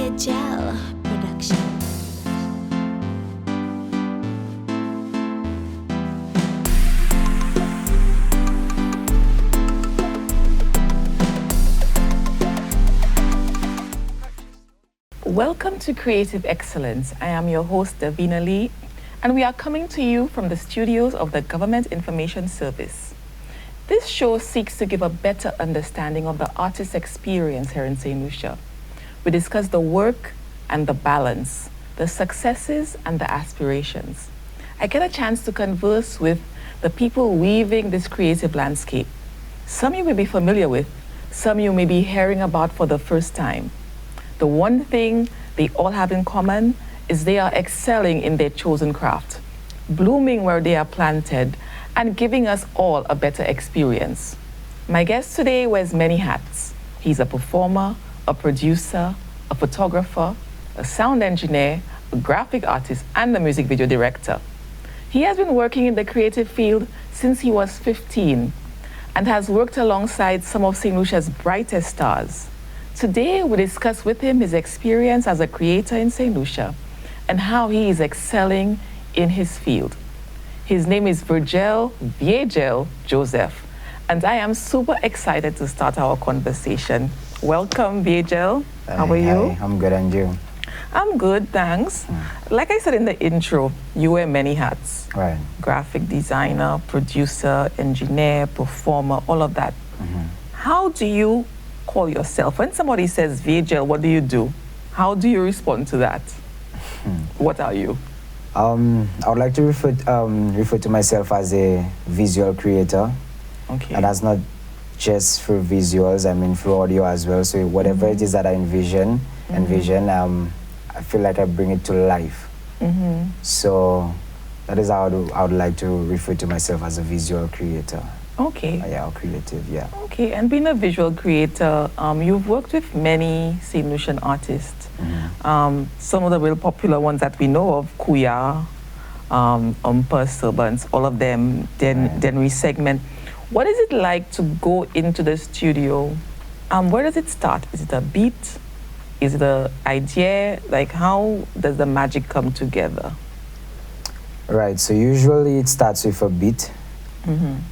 VeayGel production. Welcome to Creative Excellence. I am your host, Davina Lee, and we are coming to you from the studios of the Government Information Service. This show seeks to give a better understanding of the artist's experience here in Saint Lucia. We discuss the work and the balance, the successes and the aspirations. I get a chance to converse with the people weaving this creative landscape. Some you may be familiar with, some you may be hearing about for the first time. The one thing they all have in common is they are excelling in their chosen craft, blooming where they are planted, and giving us all a better experience. My guest today wears many hats. He's a performer, a producer, a photographer, a sound engineer, a graphic artist, and a music video director. He has been working in the creative field since he was 15 and has worked alongside some of St. Lucia's brightest stars. Today, we discuss with him his experience as a creator in St. Lucia and how he is excelling in his field. His name is VeayGel Joseph, and I am super excited to start our conversation. Welcome, VeayGel. How are you? Hi, I'm good, and you? I'm good, thanks. Like I said in the intro, you wear many hats. Right. Graphic designer, producer, engineer, performer, all of that. How do you call yourself? When somebody says VeayGel, what do you do? How do you respond to that? What are you? I would like to refer to myself as a visual creator. Okay. And that's not just for visuals, I mean for audio as well. So whatever it is that I envision, I feel like I bring it to life. So that is how I would like to refer to myself, as a visual creator. Okay. Yeah, or creative, yeah. Okay, and being a visual creator, you've worked with many St. Lucian artists. Some of the real popular ones that we know of, Kuya, Servants, all of them, then Resegment. What is it like to go into the studio? Where does it start? Is it a beat? Is it an idea? Like, how does the magic come together? Right, so usually it starts with a beat.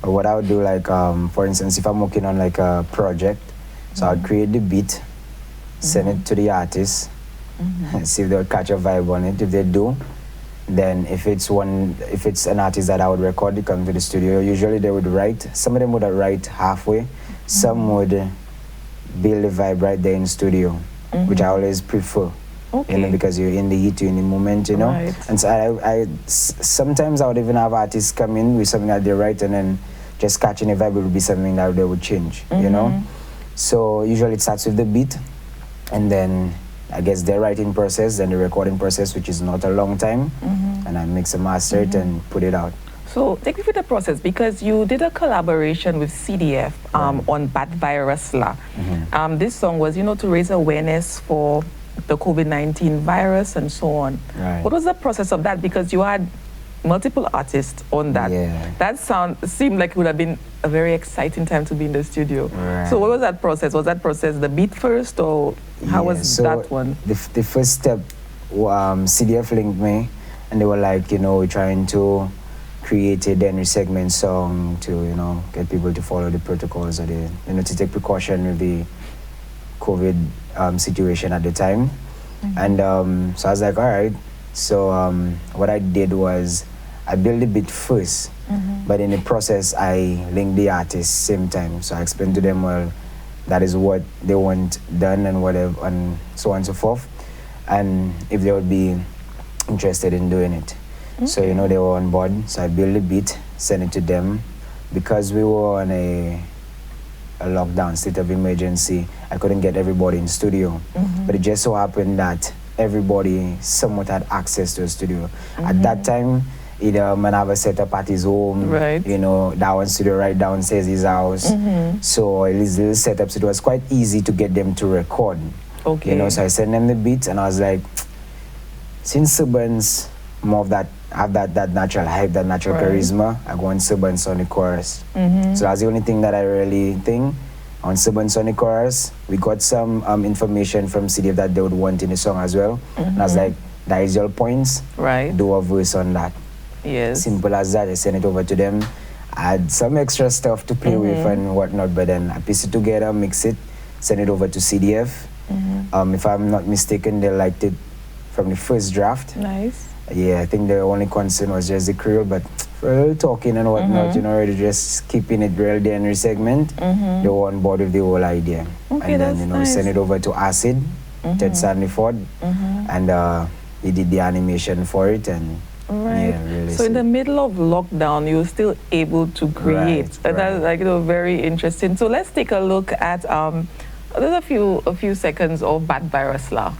What I would do, like, for instance, if I'm working on like a project, so I would create the beat, send it to the artist, see if they'll catch a vibe on it. If they do, then if it's an artist that I would record, they come to the studio. Usually they would write. Some of them would write halfway. Some would build the vibe right there in studio, which I always prefer. Okay. You know, because you're in the heat, you're in the moment, you know. Right. And so sometimes I would even have artists come in with something that they write, and then just catching a vibe would be something that they would change, you know. So usually it starts with the beat, and then I guess the writing process, then the recording process, which is not a long time, and I mix and master it and put it out. So take me through the process, because you did a collaboration with CDF on Bad Virus La. This song was, to raise awareness for the COVID-19 virus and so on. Right. What was the process of that? Because you had multiple artists on that. Yeah. That seemed like it would have been a very exciting time to be in the studio. Right. So what was that process? Was that process the beat first, or how was that one? The first step, CDF linked me, and they were like, we're trying to create a then Resegment song to, get people to follow the protocols, or to take precaution with the COVID situation at the time. And so I was like, all right. So what I did was I built the beat first, but in the process I linked the artists same time. So I explained to them, well, that is what they want done and whatever, and so on and so forth, and if they would be interested in doing it. So they were on board. So I built the beat, sent it to them. Because we were on a lockdown, state of emergency, I couldn't get everybody in studio. But it just so happened that everybody somewhat had access to a studio. At that time, either man have a setup at his home, right. That one studio right downstairs his house. So his little setups, it was quite easy to get them to record. Okay. So I sent them the beats, and I was like, since Servants more of that, have that natural hype, that natural charisma, I go on Servants on the chorus. So that's the only thing that I really think. On Suburban Sonny chorus, we got some information from CDF that they would want in the song as well. And I was like, that is your points. Right. Do a verse on that. Yes. Simple as that. I send it over to them. Add some extra stuff to play with and whatnot, but then I piece it together, mix it, send it over to CDF. If I'm not mistaken, they liked it from the first draft. Nice. Yeah, I think the only concern was just the Creole, but for a little talking and whatnot, you know, already just keeping it real there in the segment, they were on board with the whole idea. Okay, and then, that's you know, nice. send it over to Acid, Ted Sandiford, and he did the animation for it, and Right. yeah, really. So in the middle of lockdown, you're still able to create. Right, That's like, you know, very interesting. So let's take a look at there's a few seconds of Bad Virus La.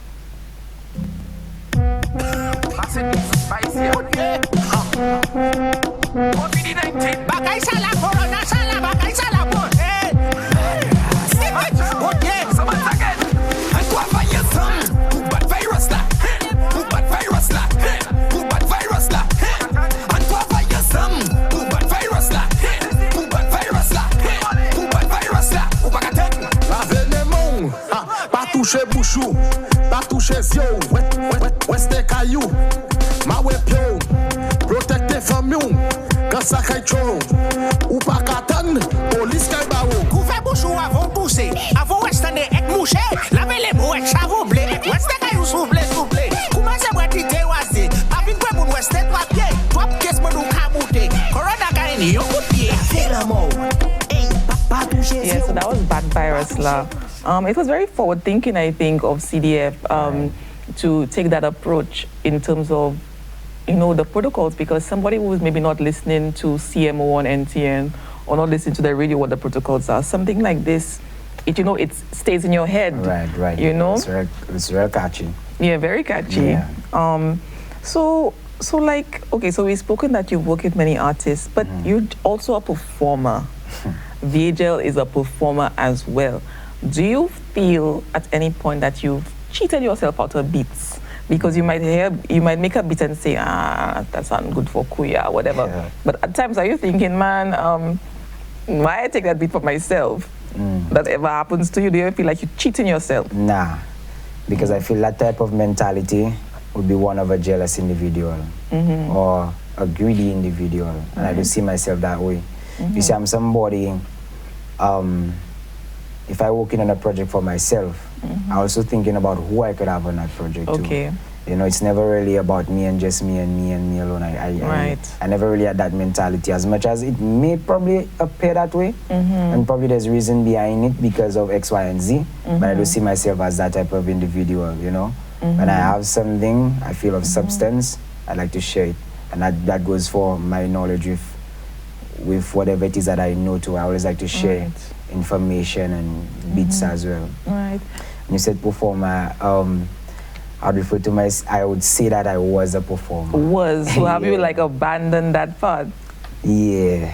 Toucher bouchou, pas toucher zio, ouest caillou, ma wepio, protecte famille, quand ça caille trop, ou pas katan, police caille bao. Couvert bouchou avant pousser, avant westerne ek mouché, lavez les mots ek savoublé, ouest caillou soublé. Comment ça va t'y wasi, avec quoi mon ouest papier, toi qu'est-ce que nous cabouté, corona caille yo coupé, c'est le mot. Yeah, so that was Bad Virus La. It was very forward-thinking, I think, of CDF to take that approach in terms of, you know, the protocols, because somebody who is maybe not listening to CMO on NTN or not listening to the radio what the protocols are, something like this, it stays in your head. Right. You know? It's very catchy. Yeah, very catchy. Yeah. So like, okay, so we've spoken that you've worked with many artists, but you're also a performer. VeayGel is a performer as well. Do you feel at any point that you've cheated yourself out of beats? Because you might make a beat and say, that sounds good for Kuya or whatever. Yeah. But at times, are you thinking, man, why I take that beat for myself? That ever happens to you? Do you ever feel like you're cheating yourself? Nah, because I feel that type of mentality would be one of a jealous individual or a greedy individual, and I do see myself that way. You see, I'm somebody. If I work in on a project for myself, I'm also thinking about who I could have on that project too. You know, it's never really about me and just me and me alone. I never really had that mentality, as much as it may probably appear that way, and probably there's reason behind it because of X, Y, and Z. But I do see myself as that type of individual. You know, when I have something I feel of substance, I like to share it, and that goes for my knowledge with whatever it is that I know too. I always like to share information and beats as well. Right. When you said performer, I would say that I was a performer. So have you like abandoned that part? Yeah.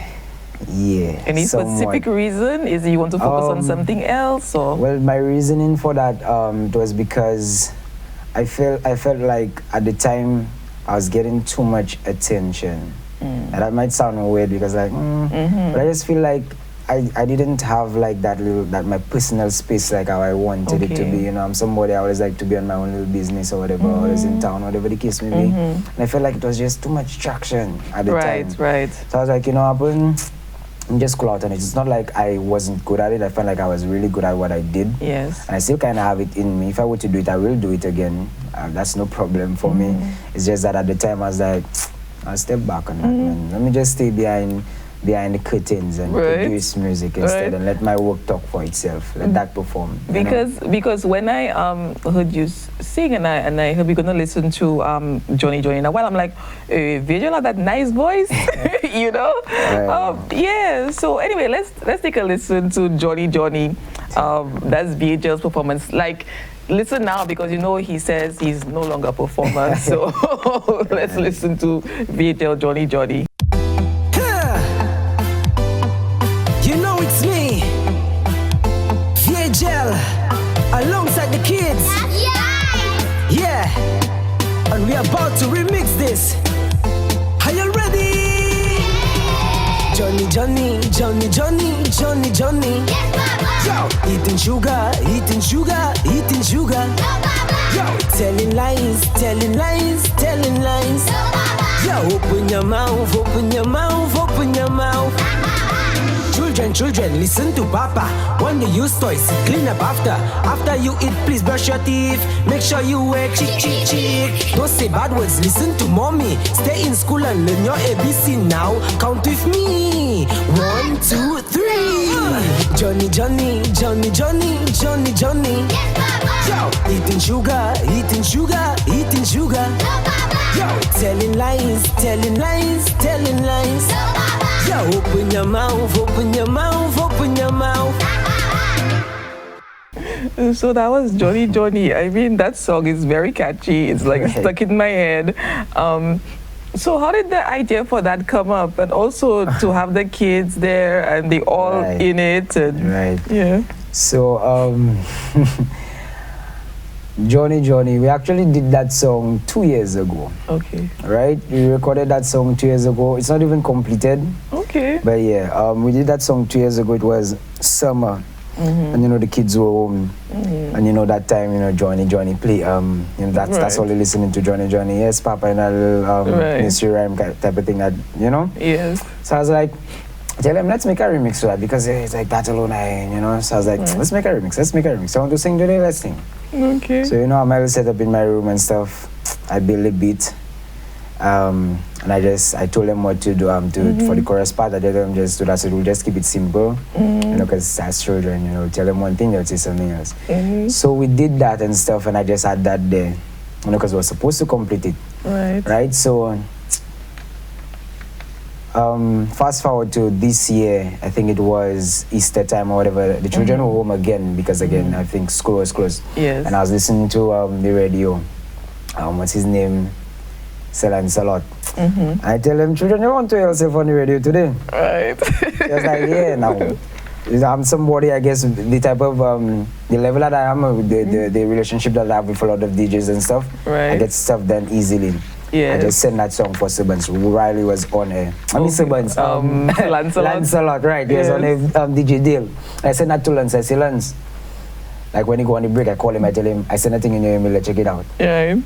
Any specific reason? Is it you want to focus on something else, or? Well, my reasoning for that it was because I felt like at the time I was getting too much attention. And that might sound weird because like, but I just feel like I didn't have like that my personal space like how I wanted it to be. You know, I'm somebody I always like to be on my own little business or whatever, always in town, whatever the case may be. And I felt like it was just too much traction at the time. Right. So I was like, you know, I'm just cool out on it. It's not like I wasn't good at it. I felt like I was really good at what I did. Yes. And I still kind of have it in me. If I were to do it, I will do it again. That's no problem for me. It's just that at the time I was like, I'll step back on that, man. Let me just stay behind the curtains and produce music instead and let my work talk for itself. Let that perform. Because when I heard you sing and I heard we're gonna listen to Johnny. Now while I'm like, VeayGel have that nice voice, you know? Yeah. So anyway, let's take a listen to Johnny. That's VeayGel's performance. Like, listen now, because you know he says he's no longer a performer. So let's listen to VeayGel Johnny. You know it's me, VeayGel, alongside the kids. Yeah, and we're about to remix this. Are you ready? Johnny, Johnny, Johnny, Johnny, Johnny, Johnny. Yes, Papa. Yo, eating sugar, eating sugar, eating sugar. No, Papa. Yo, telling lies, telling lies, telling lies. No, Papa. Yo, open your mouth, open your mouth, open your mouth. Children, children, listen to Papa. When you use toys, clean up after. After you eat, please brush your teeth. Make sure you wear cheek, cheek, cheek. Don't say bad words, listen to mommy. Stay in school and learn your ABC now. Count with me. 1, 2, 3. Johnny, Johnny, Johnny, Johnny, Johnny, Johnny. Yes, Papa. Yo, eating sugar, eating sugar, eating sugar. No, Papa. Yo, telling lies, telling lies, telling lies. No, Papa. Yo, open your mouth, open your mouth, open your mouth. So that was Johnny Johnny. I mean, that song is very catchy. It's like stuck in my head. So how did the idea for that come up? And also to have the kids there and they all in it. And, yeah. So, Johnny Johnny, we actually did that song 2 years ago. Okay. Right? We recorded that song 2 years ago. It's not even completed. Okay. But yeah, we did that song 2 years ago. It was summer. And you know, the kids were home. And you know, that time, you know, Johnny Johnny play. You know, that's all they're listening to, Johnny Johnny. Yes, Papa, and a little nursery rhyme type of thing, that, you know? Yes. So I was like, tell them, let's make a remix to that, because it's like that alone, you know? So I was like, let's make a remix, let's make a remix. I want to sing today, let's sing. Okay. So, you know, I'm all set up in my room and stuff. I build a beat. And I told them what to do for the chorus part. I told them just do that, so we'll just keep it simple, you know, because as children, you know, tell them one thing, they'll say something else. So we did that and stuff, and I just had that there, you know, because we were supposed to complete it. Right? So, fast forward to this year, I think it was Easter time or whatever, the children were home again, because again, I think school was closed. Yes. And I was listening to the radio. What's his name? Salot. I tell them, children, you want to hear yourself on the radio today? Right. Just like, yeah, now. I'm somebody, I guess, the type of, the level that I am, the relationship that I have with a lot of DJs and stuff, I get stuff done easily. Yes. I just sent that song for Sibbons. Riley was on air. I mean, Sibbons. Lancelot, right. He was on a DJ deal. I sent that to Lance. I say, Lance, like when he go on the break, I call him, I tell him, I send a thing in your email, let's check it out. Yeah.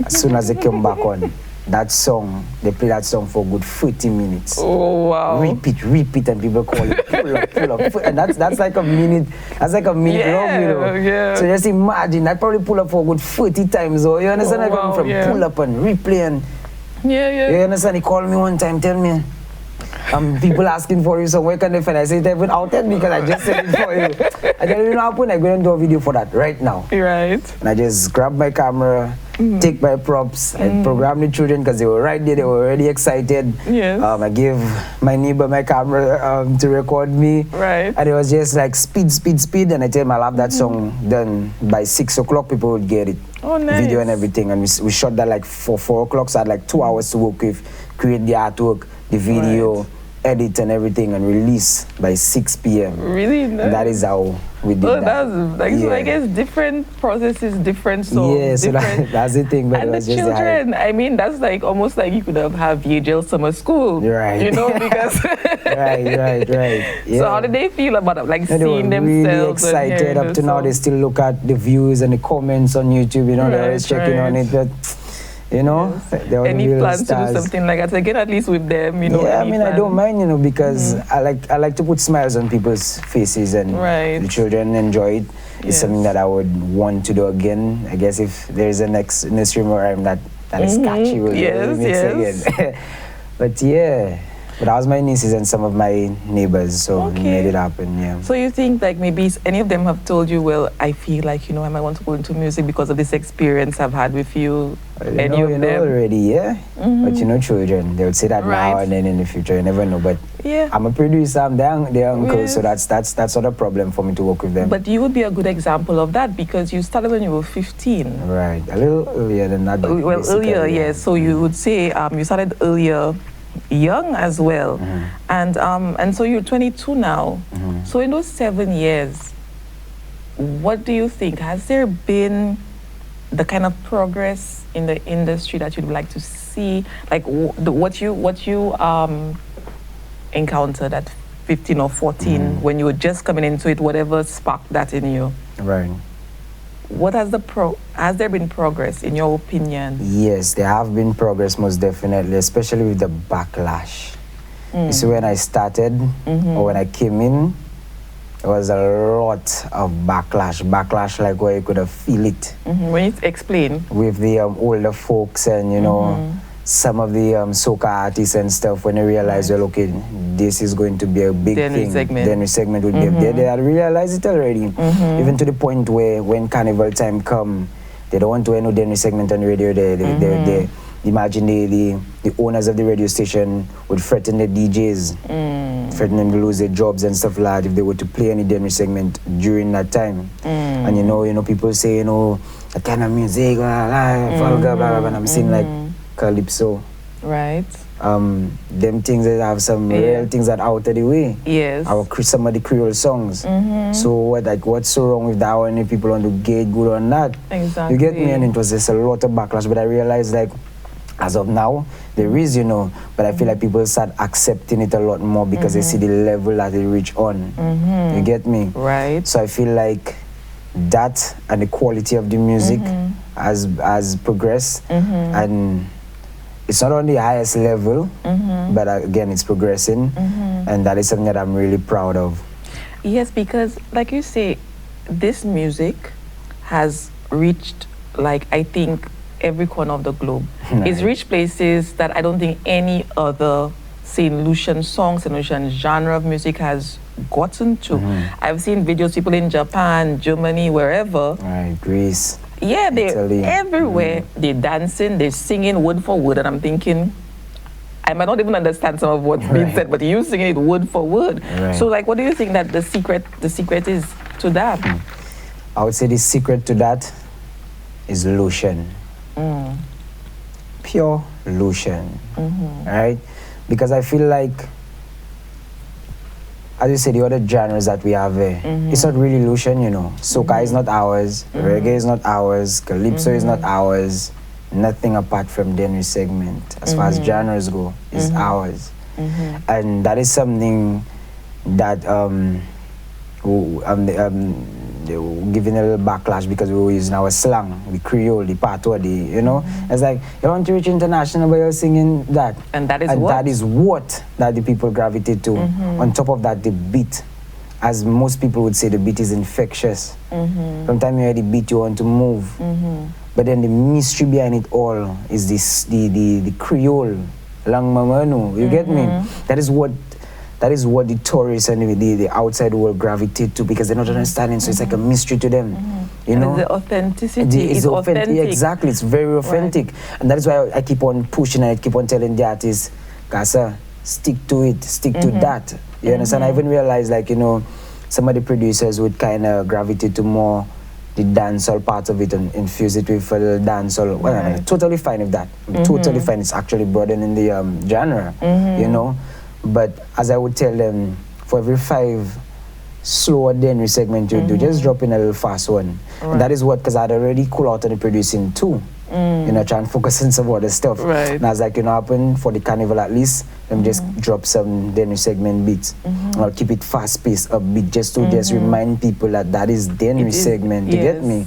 As soon as they come back on, that song, they play that song for a good 40 minutes. Oh, wow. Repeat, and people call it, pull up. And that's like a minute, long, you know. Yeah. So just imagine, that probably pull up for a good 40 times, or you understand where I'm from? Pull up and replay and, you understand? He called me one time, tell me, people asking for you, so where can they find? I said, even out there because I just said it for you. I tell you, what happened? I'm going to do a video for that right now. Right. And I just grab my camera, take my props, and program the children because they were right there, they were already excited. Yes. I gave my neighbor my camera to record me. Right. And it was just like speed. And I tell him I'll have that song done by 6 o'clock, people would get it. Oh, nice. Video and everything. And we shot that like for 4 o'clock, so I had like 2 hours to work with, create the artwork, the video, edit and everything, and release by 6 p.m. Really nice. And that is how we did that. So I guess different processes, different songs. Yeah, so that's the thing. But and the children, I mean, that's like almost like you could have VeayGel summer school. Right. You know, because... right. Yeah. So how did they feel about it? Like seeing they were themselves? Really excited. Up to now, they still look at the views and the comments on YouTube. You know, they're always checking on it. But you know, any plans to do something like that again, at least with them, you know? Yeah, I mean, I don't mind, you know, because I like to put smiles on people's faces, and the children enjoy it. It's something that I would want to do again. I guess if there's a next nursery rhyme that is catchy, we'll remix again. But yeah. But that was my nieces and some of my neighbors, so we made it happen, yeah. So you think like maybe any of them have told you, well, I feel like, you know, I might want to go into music because of this experience I've had with you? Any of them? Already, yeah. But you know, children, they would say that now and then in the future, you never know. But I'm a producer, I'm their uncle, so that's not a problem for me to work with them. But you would be a good example of that because you started when you were 15. Right, a little earlier than that. Well, earlier, yes. So you would say you started earlier, young as well, and so you're 22 now. So in those 7 years, what do you think? Has there been the kind of progress in the industry that you'd like to see? Like what you encountered at 15 or 14 when you were just coming into it, whatever sparked that in you? Right. What has has there been progress in your opinion? Yes, there have been progress, most definitely, especially with the backlash. You see, when I started or when I came in, there was a lot of backlash like where you could have feel it. When you explain. With the older folks and, you know, some of the soca artists and stuff, when they realize, well, okay, this is going to be a big thing. Then the segment would be there. They had realized it already. Even to the point where when carnival time come, they don't want to end the segment on the radio. They imagine the owners of the radio station would threaten the DJs, threaten them to lose their jobs and stuff like that if they were to play any Denry segment during that time. And you know, people say, you know, that kind of music, vulgar, blah, blah, blah, and I'm saying like calypso. Right. Them things that have some real things that out of the way. Yes. Some of the Creole songs. So what's so wrong with that when people want to get good on that? Exactly. You get me? And it was just a lot of backlash, but I realized like as of now, there is, you know, but I feel like people start accepting it a lot more because they see the level that they reach on. You get me? Right. So I feel like that and the quality of the music has progressed, and it's not on the highest level, but again, it's progressing, and that is something that I'm really proud of. Yes, because like you say, this music has reached, like, I think, every corner of the globe. It's reached places that I don't think any other Saint Lucian song, Saint Lucian genre of music has gotten to. I've seen videos, people in Japan, Germany, wherever. Right, Greece. Yeah, they're Italy. everywhere. They're dancing, they're singing word for word, and I'm thinking, I might not even understand some of what's being said, but you're singing it word for word. So, like, what do you think that the secret is to that? I would say the secret to that is Lucian. Pure Lucian, right? Because I feel like, as you say, the other genres that we have here, it's not really Lucian, you know. Soca is not ours, reggae is not ours, calypso is not ours. Nothing apart from Denry segment, as far as genres go, is ours. And that is something that they were giving a little backlash because we were using our slang, the Creole, the patois, you know. It's like, you want to reach international, but you're singing that. And that is what that the people gravitate to. On top of that, the beat. As most people would say, the beat is infectious. Sometimes you hear the beat, you want to move. But then the mystery behind it all is this, the Creole, lang mamanu, you get me? That is what the tourists and the outside world gravitate to because they're not understanding, so it's like a mystery to them. You know? The authenticity is authentic. Exactly, it's very authentic. And that is why I keep on pushing and I keep on telling the artists, Kasa, stick to it, stick to that. You understand? I even realized, like, you know, some of the producers would kind of gravitate to more the dancehall part of it and infuse it with a little dancehall. Well, I'm totally fine with that. I'm totally fine. It's actually broadening the genre, you know? But as I would tell them, for every 5 slower Denry segment you do, just drop in a little fast one. And that is what, because I'd already cool out on the producing too. You know, try and focus on some other stuff. And I was like, you know, happen for the carnival at least, let me just drop some Denry segment beats. I'll keep it fast paced, upbeat, just to just remind people that that is Denry segment. You get me?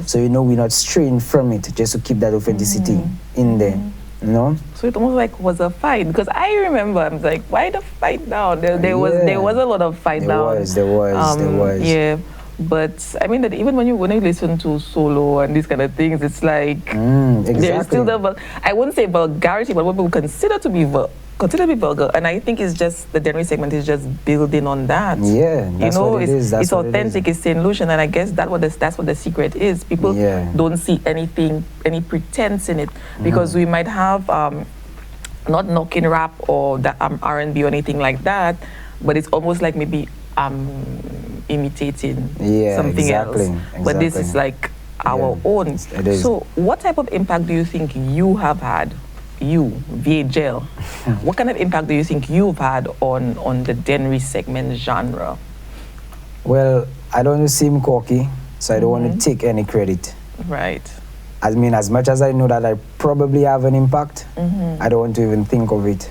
So, you know, we're not straying from it, just to keep that authenticity in there. You know? So it almost like was a fight because I remember I'm like, why the fight now? There was a lot of fight now. There was. Yeah, but I mean that even when you listen to solo and these kind of things, it's like there's still I wouldn't say vulgarity, but what people consider to be vulgar, and I think it's just the Denry segment is just building on that. Yeah, that's you know, what it is. It's authentic. It's Saint Lucian, and I guess that's what the secret is. People don't see any pretense in it because we might have not knocking rap or the R&B or anything like that, but it's almost like maybe imitating something else. But this is like our own. It is. So, what type of impact do you think you have had? You, VeayGel, what kind of impact do you think you've had on the Denry segment genre? Well, I don't want to seem cocky, so I don't want to take any credit. Right. I mean, as much as I know that I probably have an impact, I don't want to even think of it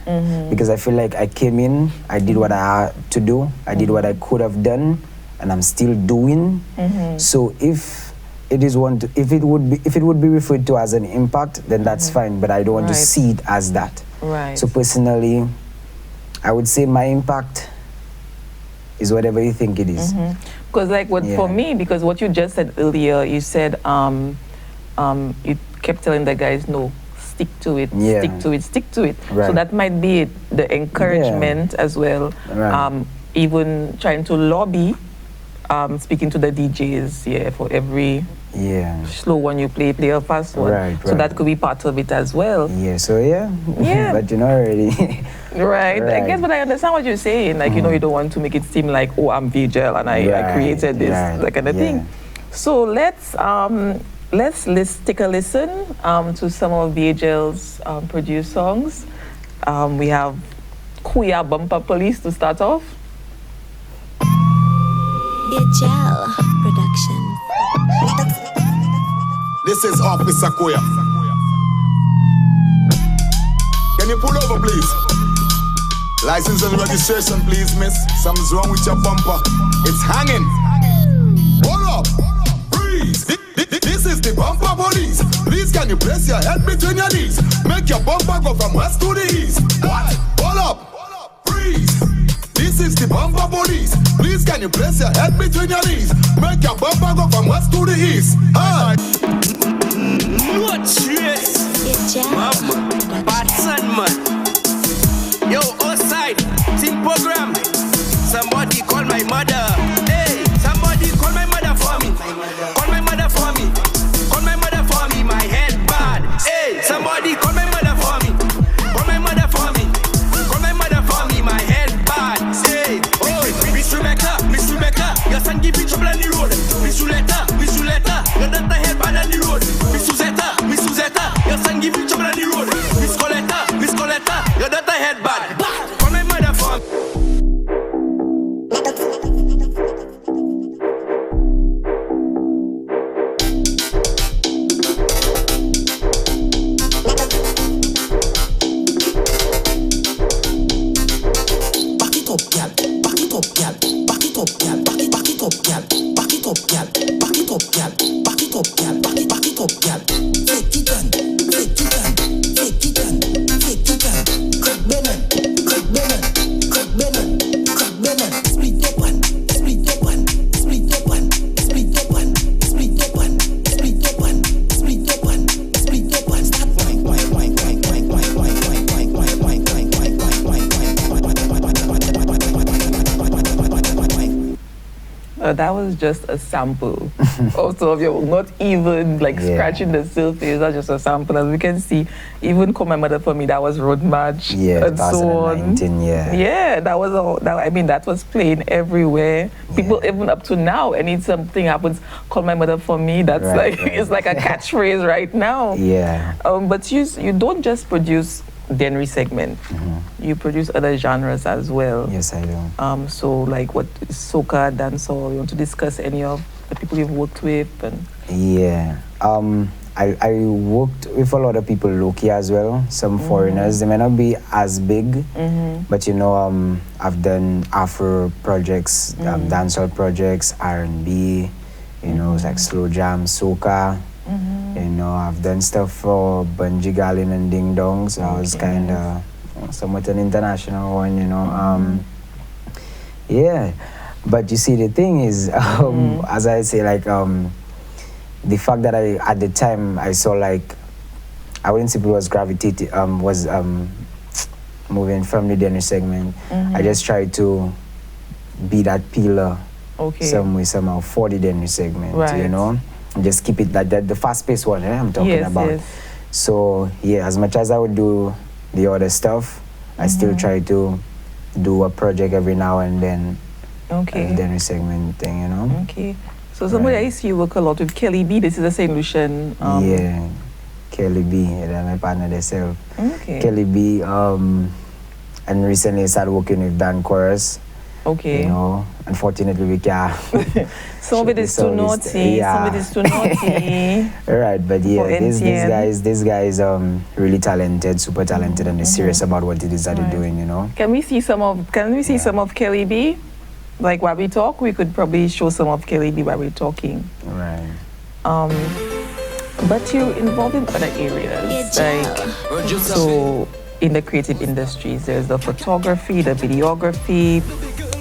because I feel like I came in, I did what I had to do, I did what I could have done, and I'm still doing. So if it would be referred to as an impact, then that's fine. But I don't want to see it as that. Right. So personally, I would say my impact is whatever you think it is. Because like for me, because what you just said earlier, you said you kept telling the guys, no, stick to it, stick to it, stick to it. Right. So that might be it, the encouragement as well. Right. Even trying to lobby, speaking to the DJs, for every slow one you play a fast one. Right, so that could be part of it as well. Yeah, so but you know already. Right. I guess, but I understand what you're saying. Like, you know, you don't want to make it seem like, oh, I'm VeayGel and I created this, that kind of thing. So let's take a listen to some of VeayGel's produced songs. We have Kuya Bumper Police to start off. VeayGel Production. This is Officer Koya. Can you pull over, please? License and registration, please, miss. Something's wrong with your bumper. It's hanging. Hold up. Freeze. This is the bumper police. Please, can you place your head between your knees? Make your bumper go from west to the east. What? Hold up. Freeze. This is the bumper police. Please, can you place your head between your knees? Make your bumper go from west to the east. Hi. No trace. VeayGel. Bad son, man. Yo, outside, team program. Somebody call my mother. Hey, somebody call my mother for me. Call my mother for me. Call my mother for me. My head bad. Hey, somebody call my mother for me. Call my mother for me. Call my mother for me. My head bad. Hey, oh, Miss Rebecca, your son give me trouble on the road. Miss Juletta, your daughter head bad on the road. Miss Suzetta, your son give me trouble on the road. Miss Coletta, your daughter head bad. Call my mother for me. That was just a sample also of your, not even like scratching the surface. That's just a sample. As we can see, even Call My Mother for Me, that was Road March and so on. That was all. That was playing everywhere. People even up to now, any something happens, Call My Mother for Me. That's it's like a catchphrase right now. Yeah. But you don't just produce Denry segment. You produce other genres as well. Yes, I do. So like what is soca, dancehall? You want to discuss any of the people you've worked with? And yeah. I worked with a lot of people low-key as well, some foreigners. They may not be as big, but you know, I've done Afro projects, dancehall projects, R&B, you know, like slow jam, soca. You know, I've done stuff for Bunji Garlin and Ding Dong, so I was kind of somewhat an international one, you know. Yeah, but you see, the thing is, as I say, like, the fact that at the time, I saw, like, I wouldn't say people was gravitated, moving from the dinner segment. I just tried to be that pillar some way, somehow, for the dinner segment, you know. And just keep it like that, the fast-paced one I'm talking about. Yes. So, yeah, as much as I would do the other stuff, I still try to do a project every now and then. The dinner segment thing, you know. So somebody I see you work a lot with Kelly B. This is a Saint Lucian. Yeah, Kelly B. That's my partner themselves. Kelly B. And recently I started working with Dan Chorus. Okay. You know, unfortunately we can't. Some of it is too naughty. Some of it is too naughty. Right, but For yeah, these NTN. guys really talented, super talented, and they're serious about what it is that they're doing. You know. Can we see some of Kelly B? Like while we talk, we could probably show some of Kelly B while we're talking. Right. But you're involved in other areas, like so in the creative industries. There's the photography, the videography.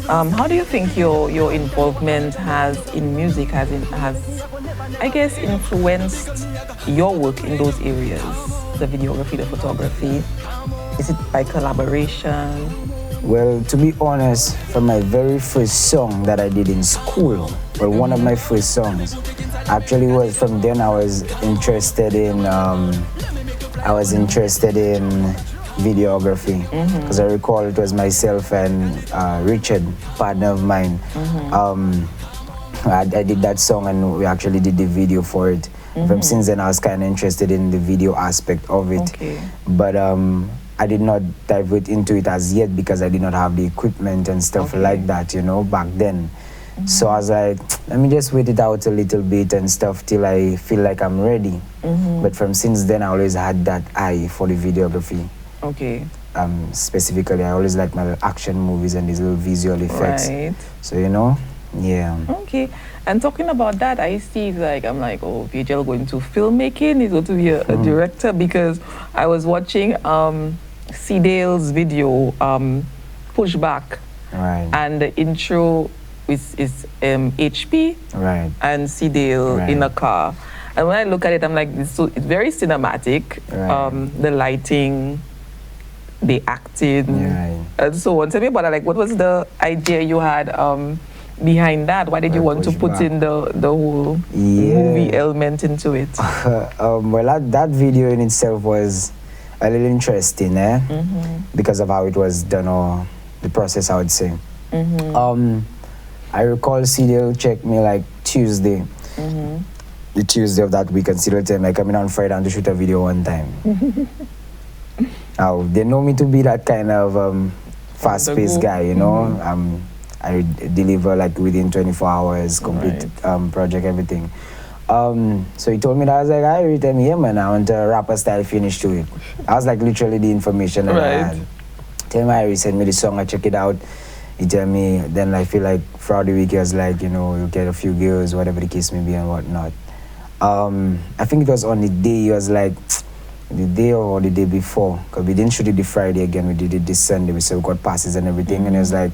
How do you think your involvement in music has I guess influenced your work in those areas? The videography, the photography. Is it by collaboration? Well, to be honest, from my very first song that I did in school, well, one of my first songs, actually was from then I was interested in videography, because I recall it was myself and Richard, partner of mine. I did that song and we actually did the video for it. From since then, I was kind of interested in the video aspect of it, but I did not divert into it as yet because I did not have the equipment and stuff like that, you know, back then. So I was like, let me just wait it out a little bit and stuff till I feel like I'm ready. But from since then, I always had that eye for the videography. Okay. Specifically, I always like my action movies and these little visual effects. Right. So, you know, yeah. Okay. And talking about that, I see I'm like, oh, VeayGel going to filmmaking, he's going to be a director, because I was watching C-Dale's video, Pushback. Right. And the intro is HP and C-Dale in a car. And when I look at it, I'm like, it's very cinematic. The lighting, the acting, and so on. Tell me about that. Like, what was the idea you had behind that? Why did you want to put in the whole movie element into it? Well, that video in itself was a little interesting, because of how it was done, or the process, I would say. I recall C-Dale checked me like Tuesday, the Tuesday of that week, and C-Dale told me, coming on Friday to shoot a video one time. Now, they know me to be that kind of fast-paced guy, you know. I deliver like within 24 hours, complete project, everything. So he told me that. I was like, I tell me, yeah, man, I want a rapper style finish to it. I was like literally the information that I had. Tell me, Irie sent me the song, I check it out. He tell me, then I feel like throughout the week he was like, you know, you'll get a few girls, whatever the case may be and whatnot. I think it was on the day he was like, the day or the day before, because we didn't shoot it the Friday again, we did it this Sunday, we still got passes and everything, and he was like,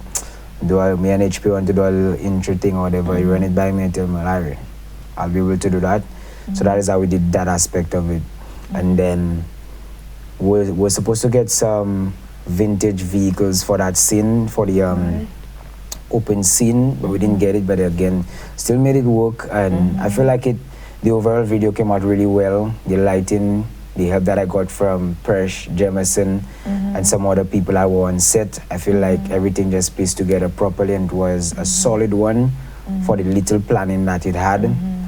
me and HP want to do a little intro thing or whatever, you run it by me and tell me, Larry, I'll be able to do that. So that is how we did that aspect of it. And then we're supposed to get some vintage vehicles for that scene, for the open scene, but we didn't get it, but again, still made it work, and I feel like the overall video came out really well. The lighting, the help that I got from Persh, Jemison, and some other people I were on set, I feel like everything just pieced together properly, and it was a solid one for the little planning that it had,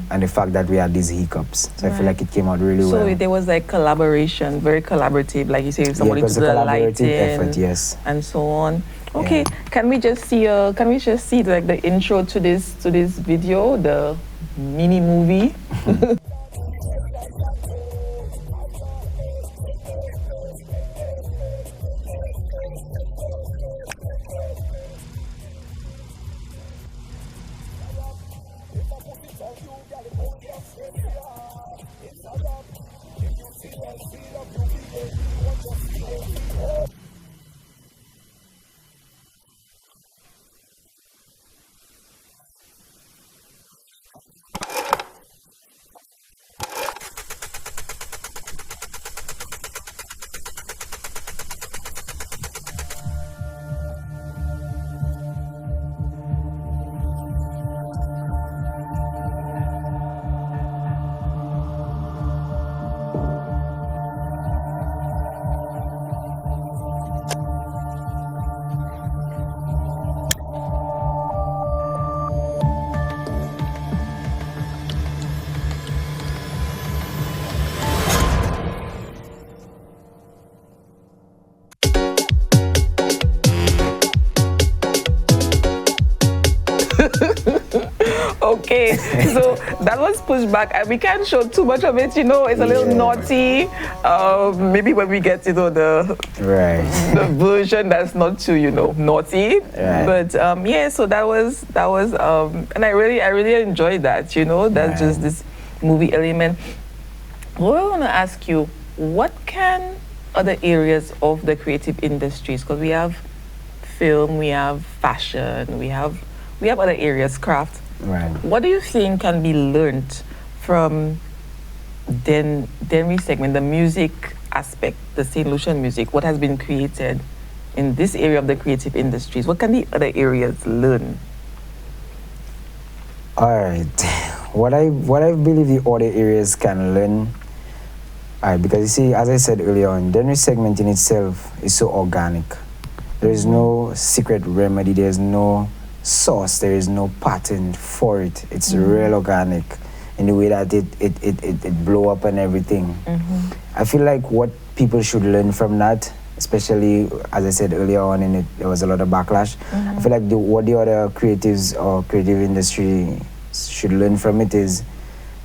and the fact that we had these hiccups. So I feel like it came out really well. So there was like collaboration, very collaborative, like you say, somebody to do the lighting, effort, and so on. Okay, can we just see like the intro to this video, the mini movie? So that was pushed back, and we can't show too much of it. You know, it's a little naughty. Maybe when we get, the version that's not too, naughty. Right. But yeah, so that was, and I really enjoyed that. That's just this movie element. Well, I want to ask you, what can other areas of the creative industries, because we have film, we have fashion, we have other areas, craft. Right. What do you think can be learned from Denry segment, the music aspect, the Saint Lucian music, what has been created in this area of the creative industries? What can the other areas learn? All right. What I believe the other areas can learn, because you see, as I said earlier on, Denry segment in itself is so organic. There is no secret remedy, there's no sauce, there is no patent for it. It's real organic in the way that it blow up and everything. I feel like what people should learn from that, especially as I said earlier on in it, there was a lot of backlash. I feel like what the other creatives or creative industry should learn from it is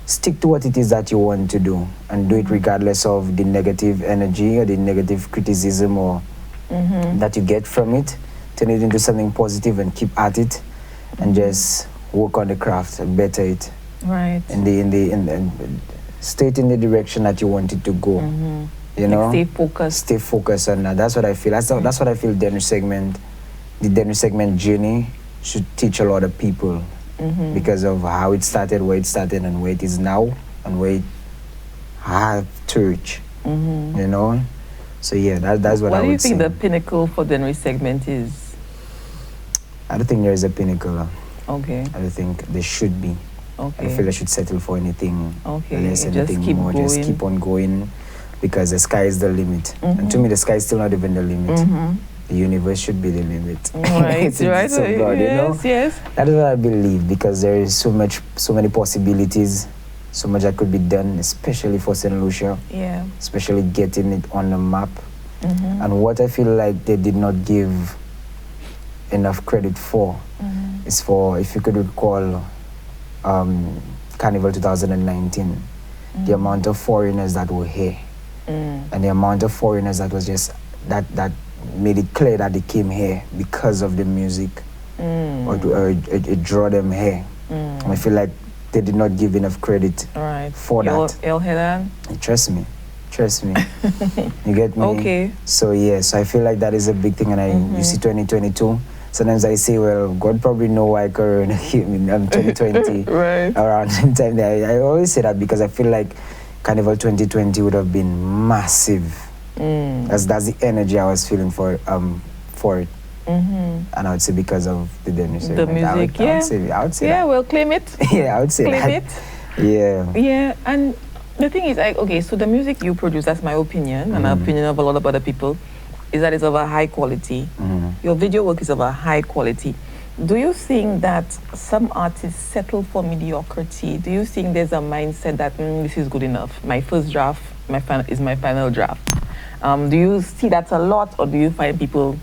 stick to what it is that you want to do and do it regardless of the negative energy or the negative criticism or that you get from it. Turn it into something positive and keep at it and just work on the craft and better it. Right. And stay in the direction that you want it to go. You know? Stay focused. Stay focused on that. That's what I feel. That's what I feel the Denry segment journey should teach a lot of people because of how it started, where it started, and where it is now, and where it has to reach. You know? So yeah, that's what I would say. What do you think the pinnacle for Denry segment is? I don't think there is a pinnacle. Okay. I don't think there should be. Okay. I don't feel I should settle for anything less, just anything keep more. going. Just keep on going because the sky is the limit. And to me, the sky is still not even the limit. The universe should be the limit. Right, it's right. Of God, yes. That is what I believe because there is so many possibilities. So much that could be done, especially for Saint Lucia. Yeah. Especially getting it on the map. And what I feel like they did not give enough credit for is for, if you could recall, Carnival 2019, the amount of foreigners that were here, and the amount of foreigners that was just that made it clear that they came here because of the music, or it drew them here. And I feel like they did not give enough credit for that. You'll hear that? Trust me. You get me? Okay. So yes, I feel like that is a big thing, and you see 2022. Sometimes I say, well, God probably know why Corona hit me. 2020 around the time. I always say that because I feel like Carnival 2020 would have been massive. That's the energy I was feeling for it. And I would say because of the music. The music, I would say yeah, that. we'll claim it. Yeah, I would say claim that. it. Yeah. Yeah, and the thing is, okay, so the music you produce, that's my opinion, and the opinion of a lot of other people, is that it's of a high quality. Your video work is of a high quality. Do you think that some artists settle for mediocrity? Do you think there's a mindset that this is good enough? My first draft is my final draft. Do you see that a lot, or do you find people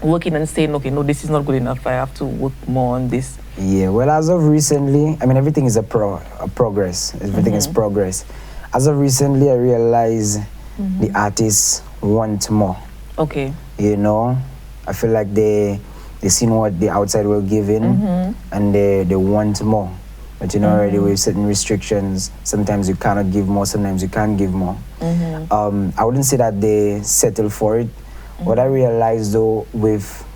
working and saying, okay, no, this is not good enough, I have to work more on this? Yeah, well, as of recently, I mean, everything is a progress. Everything is progress. As of recently, I realize the artists want more. Okay. You know, I feel like they seen what the outside will give in, and they want more. But you know, already with certain restrictions, sometimes you cannot give more, sometimes you can't give more. I wouldn't say that they settle for it. What I realized though with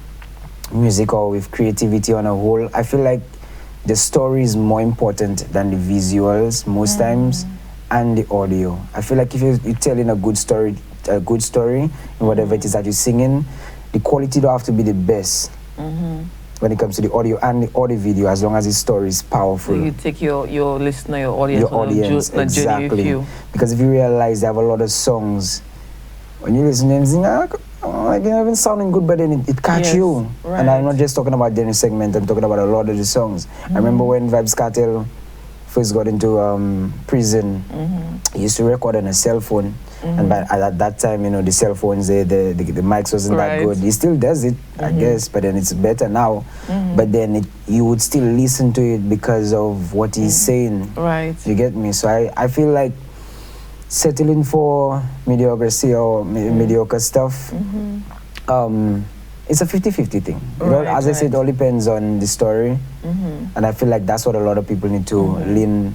music or with creativity on a whole, I feel like the story is more important than the visuals most times, and the audio. I feel like if you're telling a good story in whatever it is that you're singing, the quality don't have to be the best when it comes to the audio and the audio video, as long as the story is powerful. So you take your listener, your audience exactly. With you. Because if you realize they have a lot of songs, when you listen to them, sing, like you're not even sounding good, but then it catch you. Right. And I'm not just talking about Denny segment, I'm talking about a lot of the songs. I remember when Vybz Kartel first got into prison, he used to record on a cell phone. And at that time, you know, the cell phones, the mics wasn't that good. He still does it, I guess, but then it's better now. But then you would still listen to it because of what he's saying. Right. You get me? So I feel like settling for mediocrity or mediocre stuff, it's a 50-50 thing. You know, as I said, it all depends on the story. And I feel like that's what a lot of people need to lean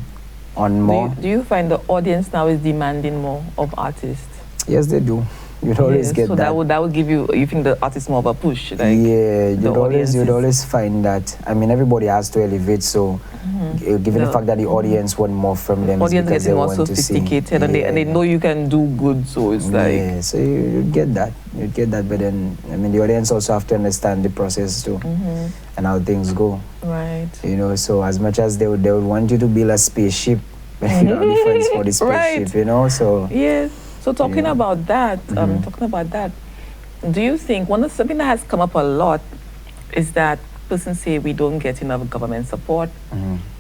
on more. Do you find the audience now is demanding more of artists? Yes, they do. You'd always get so that. that would give you think the artist more of a push? Like yeah, you'd always find that. I mean, everybody has to elevate, so given the fact that the audience want more from them, audience because getting they more want to see. sophisticated, and they know you can do good, so it's like... Yeah, so you'd get that. You'd get that, but then, I mean, the audience also have to understand the process too, and how things go. Right. You know, so as much as they would want you to build a spaceship, but you don't have the funds for the spaceship, you know, so... Yes. So talking about that, do you think something that has come up a lot is that persons say we don't get enough government support,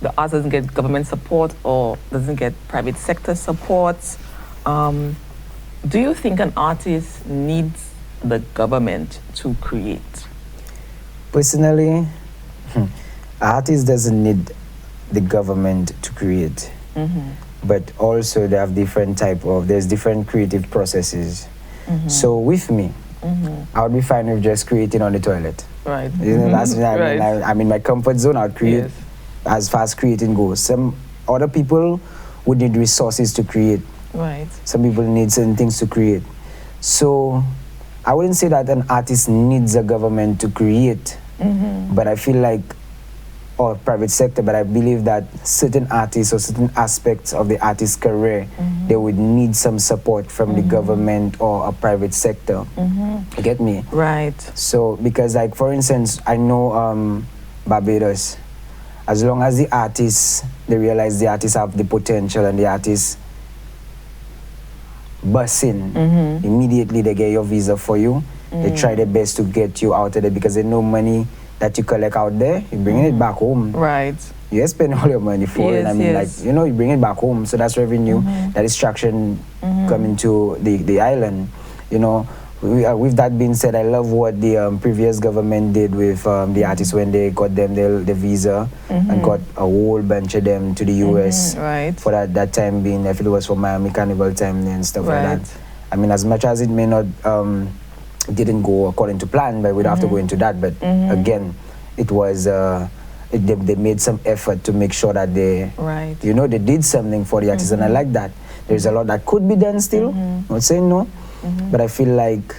the artist doesn't get government support or doesn't get private sector support. Do you think an artist needs the government to create? Personally, an artist doesn't need the government to create. But also they have there's different creative processes. So with me, I would be fine with just creating on the toilet. Right. You know, that's I'm in my comfort zone. I'd create as far as creating goes. Some other people would need resources to create. Right. Some people need certain things to create. So I wouldn't say that an artist needs a government to create, but I feel like, or private sector, but I believe that certain artists or certain aspects of the artist's career, they would need some support from the government or a private sector. You get me? Right. So, because like, for instance, I know Barbados, as long as the artists, they realize the artists have the potential and the artists bussing, immediately they get your visa for you. They try their best to get you out of there because they know money that you collect out there, you're bringing it back home. Right. You spend all your money for it. I mean, like, you know, you bring it back home, so that's revenue, that is traction coming to the island. You know, with that being said, I love what the previous government did with the artists when they got them the visa and got a whole bunch of them to the US. Right. For that time being, I feel it was for Miami Carnival time and stuff like that. I mean, as much as it may not didn't go according to plan, but we don't have to go into that. But again, it was they made some effort to make sure that they, you know, they did something for the artists, and I like that. There's a lot that could be done still. Not saying no, but I feel like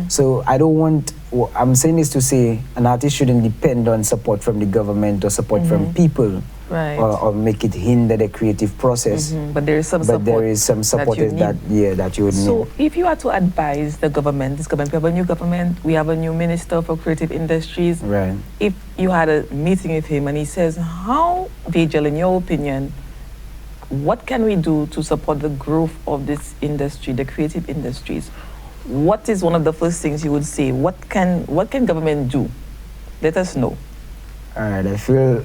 So I don't want. I'm saying this to say an artist shouldn't depend on support from the government or support from people. Right. Or make it hinder the creative process. But there is some support. But there is some support that you would need. So if you are to advise the government, we have a new government, we have a new minister for creative industries. Right. If you had a meeting with him and he says, how, VeayGel, in your opinion, what can we do to support the growth of this industry, the creative industries? What is one of the first things you would say? What can government do? Let us know. All right, I feel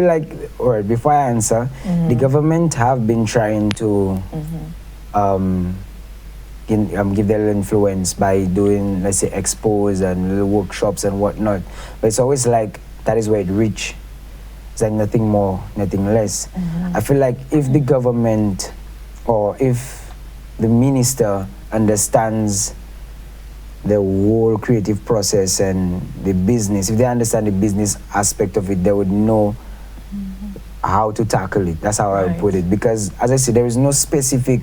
like, or before I answer, the government have been trying to give their influence by doing, let's say, expos and little workshops and whatnot. But it's always like that is where it reach. It's like nothing more, nothing less. I feel like if the government or if the minister understands the whole creative process and the business, if they understand the business aspect of it, they would know how to tackle it. That's how I would put it. Because, as I said, there is no specific,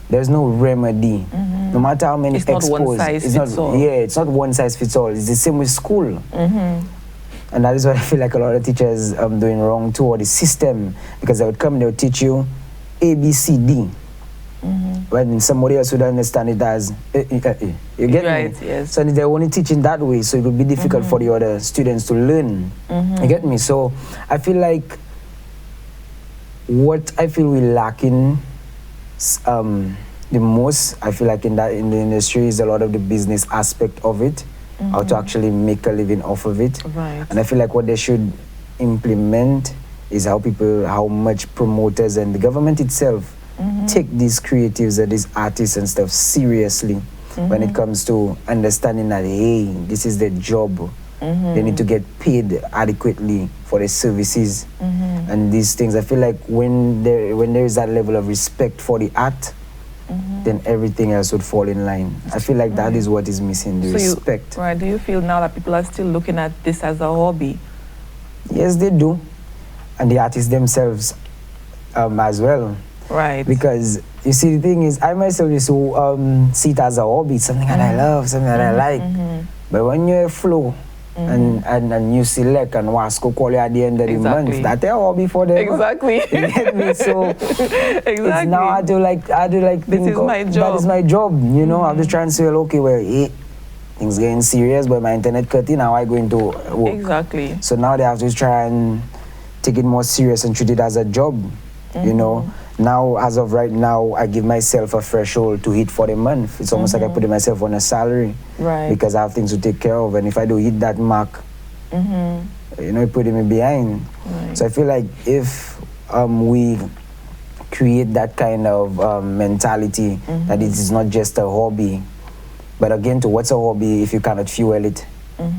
there's no remedy. No matter how many expos, it's not one size fits all. Yeah, it's not one size fits all. It's the same with school. And that is what I feel like a lot of teachers are doing wrong too, or the system, because they would come and they would teach you A, B, C, D. When somebody else would understand it as you get me? Yes. So they're only teaching that way, so it would be difficult for the other students to learn. You get me? So I feel like what I feel we're lacking the most, I feel like in the industry, is a lot of the business aspect of it, how to actually make a living off of it. And I feel like what they should implement is how much promoters and the government itself take these creatives or these artists and stuff seriously when it comes to understanding that, hey, this is their job. They need to get paid adequately for their services and these things. I feel like when there is that level of respect for the art, then everything else would fall in line. I feel like that is what is missing, the respect. Do you feel now that people are still looking at this as a hobby? Yes, they do. And the artists themselves as well. Right. Because you see, the thing is, I myself used to see it as a hobby, something that I love, something that I like. But when you're flow, and you select and Wasco call you at the end of the month, that's a hobby for them. Exactly. You get me? So it's now I do like this is my job. That is my job, you know. I'm just trying to say, okay, well, hey, things getting serious, but my internet cutting, how I going to work? Exactly. So now they have to try and take it more serious and treat it as a job, you know. Now, as of right now, I give myself a threshold to hit for the month. It's almost like I put myself on a salary. Right. Because I have things to take care of. And if I do hit that mark, you know, it putting me behind. Right. So I feel like if we create that kind of mentality, that it is not just a hobby, but again, to what's a hobby if you cannot fuel it?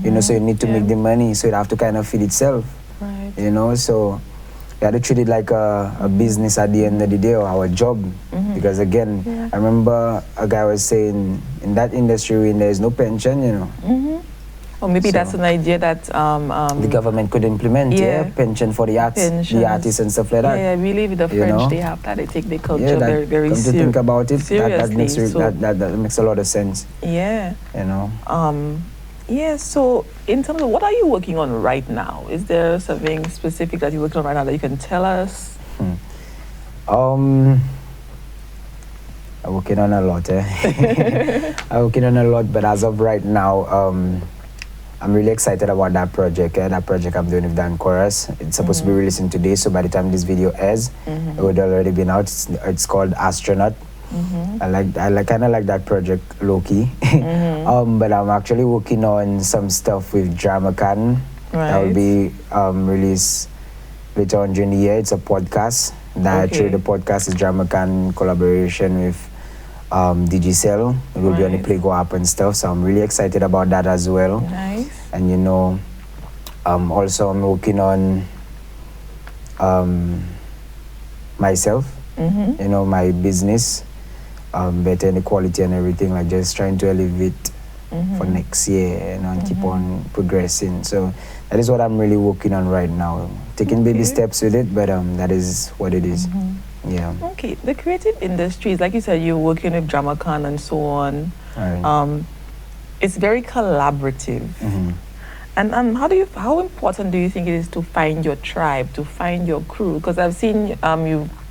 You know, so you need to make the money, so it have to kind of feed itself. Right. You know, so you have to treat it like a business at the end of the day, or our job. Because again, I remember a guy was saying, in that industry, there's no pension, you know. Or maybe that's an idea that the government could implement, pension for the artists and stuff like that. Yeah, I believe the French, they have that. They take their culture very, very seriously. Come to think about it, that makes a lot of sense. Yeah. You know. Yeah, so in terms of what are you working on right now? Is there something specific that you're working on right now that you can tell us? I'm working on a lot. I'm working on a lot, but as of right now, I'm really excited about that project. That project I'm doing with Dan Chorus. It's supposed to be releasing today, so by the time this video airs, it would already been out. It's called Astronaut. I kind of like that project low-key. But I'm actually working on some stuff with DramaCon. Right. That will be released later on during the year. It's a podcast. Actually, the podcast is DramaCon collaboration with DigiCell. It will be on the Playgo app and stuff. So I'm really excited about that as well. Nice. And you know, also I'm working on myself. You know, my business. Better inequality and everything, like just trying to elevate for next year, you know, and keep on progressing. So that is what I'm really working on right now. Taking baby steps with it, but that is what it is. Yeah. Okay. The creative industries, like you said, you're working with DramaCon and so on. Right. It's very collaborative. And how important do you think it is to find your tribe, to find your crew? Because I've seen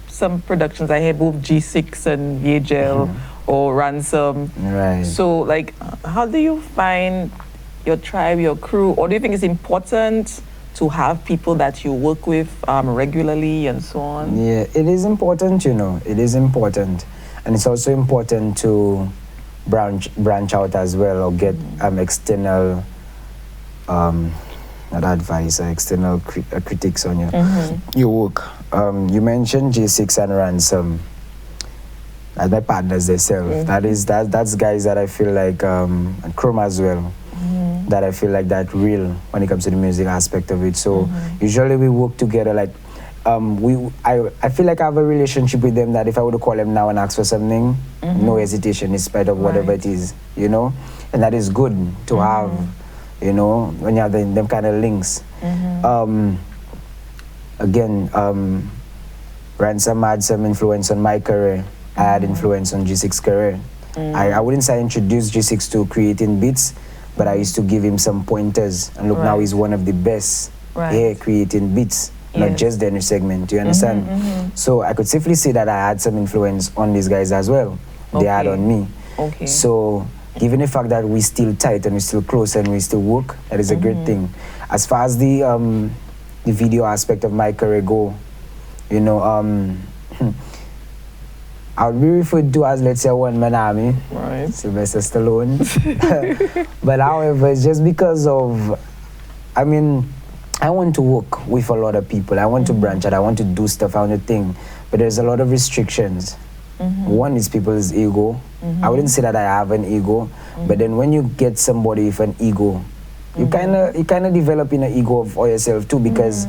some productions I had both G6 and VeayGel or Ransom. Right. So like, how do you find your tribe, your crew, or do you think it's important to have people that you work with regularly and so on? Yeah, it is important, you know. It is important, and it's also important to branch out as well, or get external not advice, external critics on your work. You mentioned G6 and Ransom as my partners themselves. That's guys that I feel like, and Chrome as well, that I feel like that real when it comes to the music aspect of it. So usually we work together. Like I feel like I have a relationship with them that if I were to call them now and ask for something, no hesitation in spite of whatever it is, you know, and that is good to have. You know, when you have them kind of links. Again, Ransom had some influence on my career. I had influence on G6's career. I wouldn't say I introduced G6 to creating beats, but I used to give him some pointers. And look, now he's one of the best here creating beats, not just the inner segment, you understand? So I could safely say that I had some influence on these guys as well. They had on me. So given the fact that we still tight and we still close and we still work, that is a great thing. As far as the video aspect of my career go, you know, I would be referred to as, let's say, a one-man army, Sylvester Stallone. But however, it's just because of, I mean, I want to work with a lot of people. I want to branch out. I want to do stuff. I want to think. But there's a lot of restrictions. One is people's ego. I wouldn't say that I have an ego, but then when you get somebody with an ego, you kind of develop in an ego for yourself too, because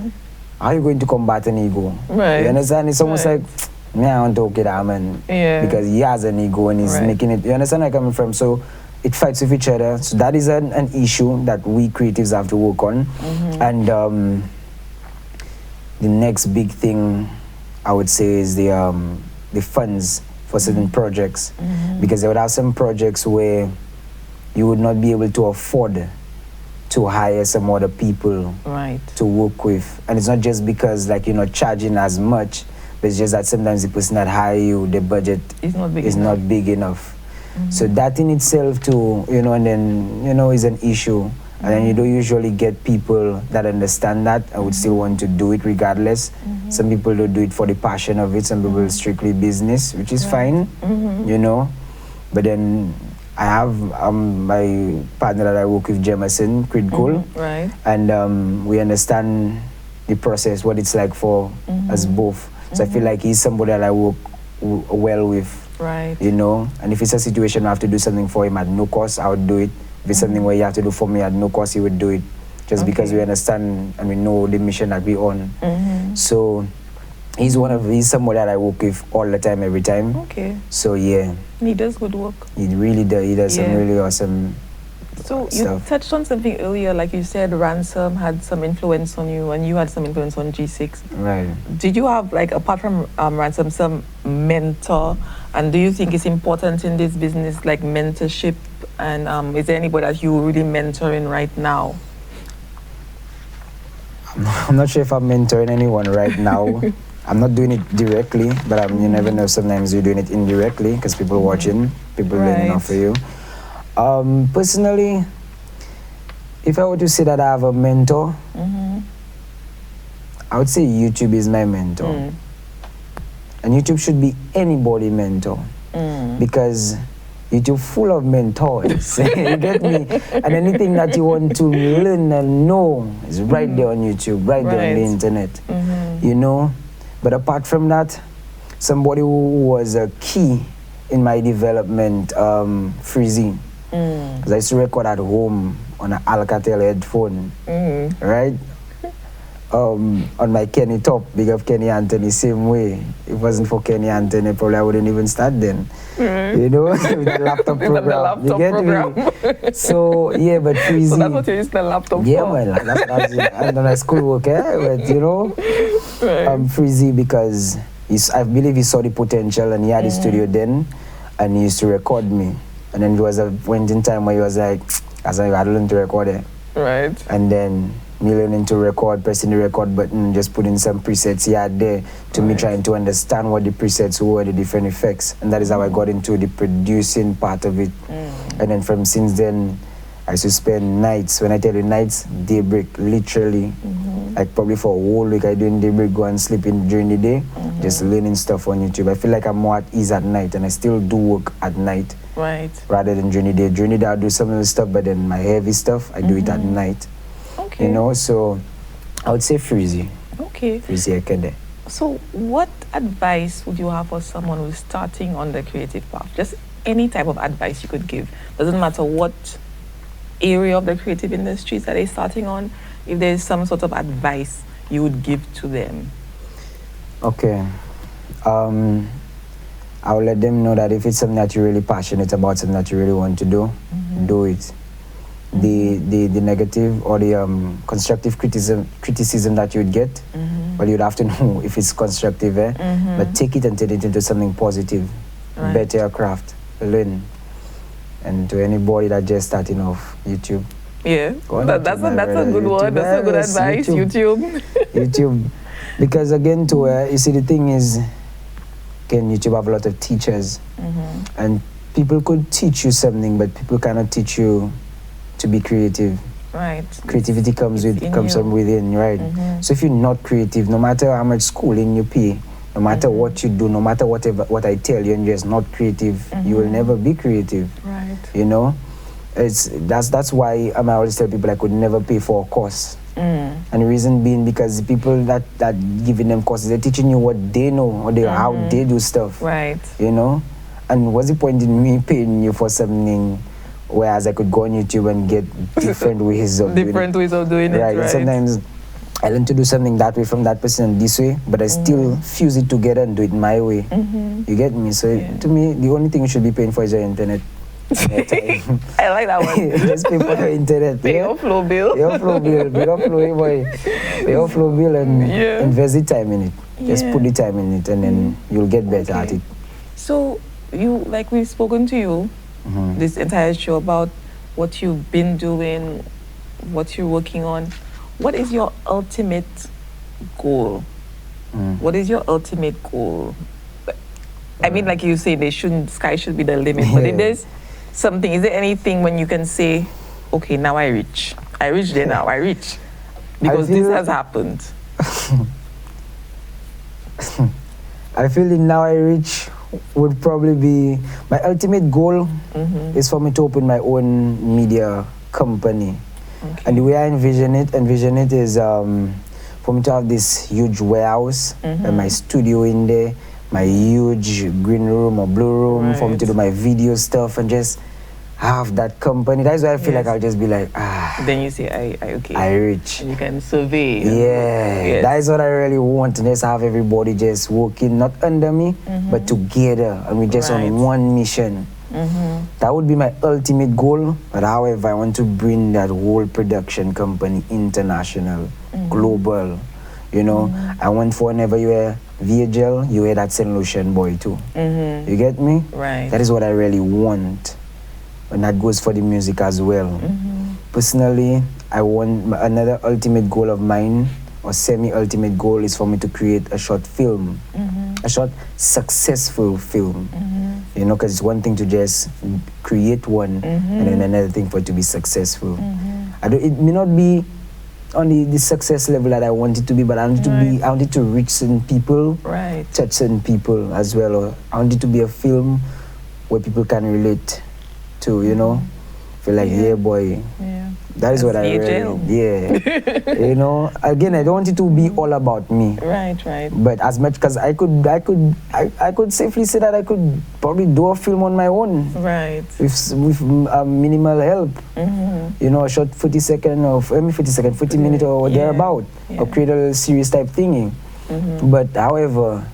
how are you going to combat an ego? Right. You understand? It's almost like, man, I want to okay that man, because he has an ego and he's making it. You understand where I'm coming from? So it fights with each other. So that is an issue that we creatives have to work on. And the next big thing I would say is the funds for certain projects, because there would have some projects where you would not be able to afford to hire some other people to work with. And it's not just because like you're not charging as much, but it's just that sometimes the person that hire you, the budget is not big enough. So that in itself too, you know, and then, you know, is an issue. And then you don't usually get people that understand that and would still want to do it regardless. Some people don't do it for the passion of it. Some people strictly business, which is fine, you know. But then I have my partner that I work with, Jameson, Cole, and we understand the process, what it's like for us both. So I feel like he's somebody that I work well with. You know, and if it's a situation I have to do something for him at no cost, I would do it. If it's something where you have to do for me at no cost, he would do it, just because we understand and we know the mission that we're on. So he's somebody that I work with all the time, every time. So yeah. And he does good work. He really does. He does some really awesome So stuff. you touched on something earlier, like you said, Ransom had some influence on you, and you had some influence on G6. Right. Did you have, like, apart from Ransom, some mentor? And do you think it's important in this business, like mentorship? And is there anybody that you're really mentoring right now? I'm not sure if I'm mentoring anyone right now. I'm not doing it directly, but you never know. Sometimes you're doing it indirectly because people watching, people learning off of you. Personally, if I were to say that I have a mentor, I would say YouTube is my mentor. And YouTube should be anybody's mentor, because YouTube full of mentors. You get me? And anything that you want to learn and know is right there on YouTube, right there on the internet. You know? But apart from that, somebody who was a key in my development, Freezy. Because I used to record at home on an Alcatel headphone, right? On my Kenny Top, big up Kenny Anthony, same way. If it wasn't for Kenny Anthony, probably I wouldn't even start then. You know, with the laptop program. You get me? So, yeah, but Freezy. So that's what you use the laptop for? Yeah, well, that's and then schoolwork, but you know, Freezy, because I believe he saw the potential and he had his studio then, and he used to record me. And then there was a point in time where he was like, I had to learn to record it. And then me learning to record, pressing the record button, just putting some presets he had there to me trying to understand what the presets were, the different effects. And that is how I got into the producing part of it. And then from since then, I used to spend nights, when I tell you nights, daybreak, literally. Like probably for a whole week I doing daybreak, go and sleep in during the day, just learning stuff on YouTube. I feel like I'm more at ease at night, and I still do work at night. Rather than during the day. During the day I'll do some of the stuff, but then my heavy stuff, I do it at night. You know, so I would say Freezy. Freezy Ekede. So what advice would you have for someone who's starting on the creative path? Just any type of advice you could give. Doesn't matter what area of the creative industries that they're starting on. If there's some sort of advice you would give to them. Okay. I'll let them know that if it's something that you're really passionate about, something that you really want to do, do it. The negative or the constructive criticism that you'd get, well, you'd have to know if it's constructive, but take it and turn it into something positive. Better your craft, learn. And to anybody that just starting off, YouTube. That's a good one. That's a good advice. YouTube. YouTube. Because again, you see, the thing is, again, YouTube have a lot of teachers, and people could teach you something, but people cannot teach you to be creative. Creativity comes from within, right? So if you're not creative, no matter how much schooling you pay, no matter what you do, no matter what I tell you, and you're just not creative, you will never be creative. You know, that's why I always tell people I could never pay for a course And the reason being because the people that giving them courses, they're teaching you what they know, or how they do stuff. Right. You know? And what's the point in me paying you for something, whereas I could go on YouTube and get different ways of doing it. ways of doing it, Right. And sometimes I learn to do something that way from that person this way, but I still fuse it together and do it my way. You get me? So to me, the only thing you should be paying for is your internet. I like that one. Just pay for your internet. Pay your flow bill. Pay your flow bill. Pay your flow, boy. Pay your flow bill and invest the time in it. Just put the time in it and then you'll get better at it. So you, like we've spoken to you this entire show about what you've been doing, what you're working on. What is your ultimate goal? What is your ultimate goal? I mean, like you say, sky should be the limit. But if there's something, is there anything when you can say, okay, now I reach there now, I reach? Because this has happened. I feel that now I reach would probably be, my ultimate goal is for me to open my own media company. Okay. And the way I envision it is for me to have this huge warehouse and my studio in there, my huge green room or blue room for me to do my video stuff and just have that company. That's why I feel like I'll just be like, Then you say, I reach. And you can survey. Yeah, that is what I really want. To just have everybody just working, not under me, but together. And we just on one mission. That would be my ultimate goal. But however, I want to bring that whole production company international, global. You know, I want for whenever you hear VeayGel, you hear that Saint Lucian boy too. You get me? Right. That is what I really want. And that goes for the music as well. Personally, I want another ultimate goal of mine, or semi-ultimate goal, is for me to create a short film, a short successful film. You know, because it's one thing to just create one, and then another thing for it to be successful. It may not be on the success level that I want it to be, but I want it to be. I want it to reach certain people, touch certain people as well. Or I want it to be a film where people can relate to. You know, feel like, yeah, boy. That is what I really, you know, again, I don't want it to be all about me. Right. But as much, because I could safely say that I could probably do a film on my own. Right. With minimal help. You know, a short 40 minute or thereabout. Or create a series type thingy. But however,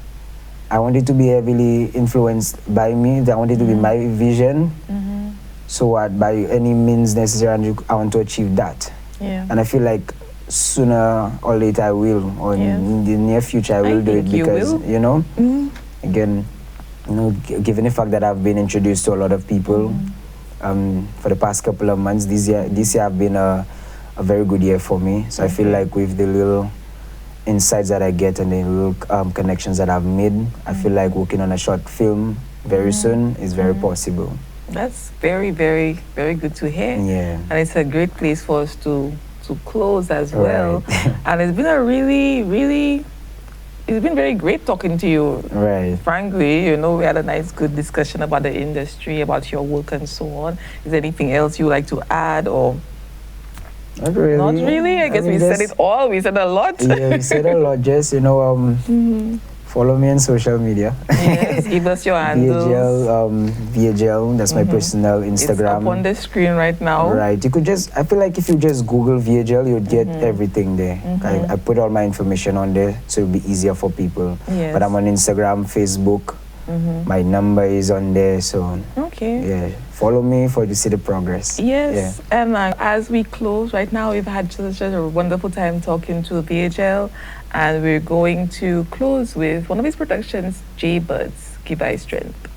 I want it to be heavily influenced by me. I want it to be my vision. So by any means necessary, I want to achieve that. And I feel like sooner or later I will, or in the near future I will do it, because you know, again, you know, given the fact that I've been introduced to a lot of people for the past couple of months, this year have been a very good year for me. So I feel like with the little insights that I get and the little connections that I've made, I feel like working on a short film very soon is very possible. That's very, very, very good to hear. Yeah. And it's a great place for us to close as well. And it's been it's been very great talking to you. Right. Frankly, you know, we had a nice, good discussion about the industry, about your work and so on. Is there anything else you would like to add, or? Not really. Not really? I guess we said it all. We said a lot. Yeah, we said a lot. Just, you know, follow me on social media. Yes, give us your handles. VeayGel, that's my personal Instagram. It's up on the screen right now. Right. You could just, I feel like if you just Google VeayGel, you'd get everything there. I put all my information on there, so it'll be easier for people. Yes. But I'm on Instagram, Facebook. My number is on there, so yeah, follow me for to see the progress. Yes, and as we close right now, we've had just a wonderful time talking to VeayGel, and we're going to close with one of his productions, J Buds, Give I Strength.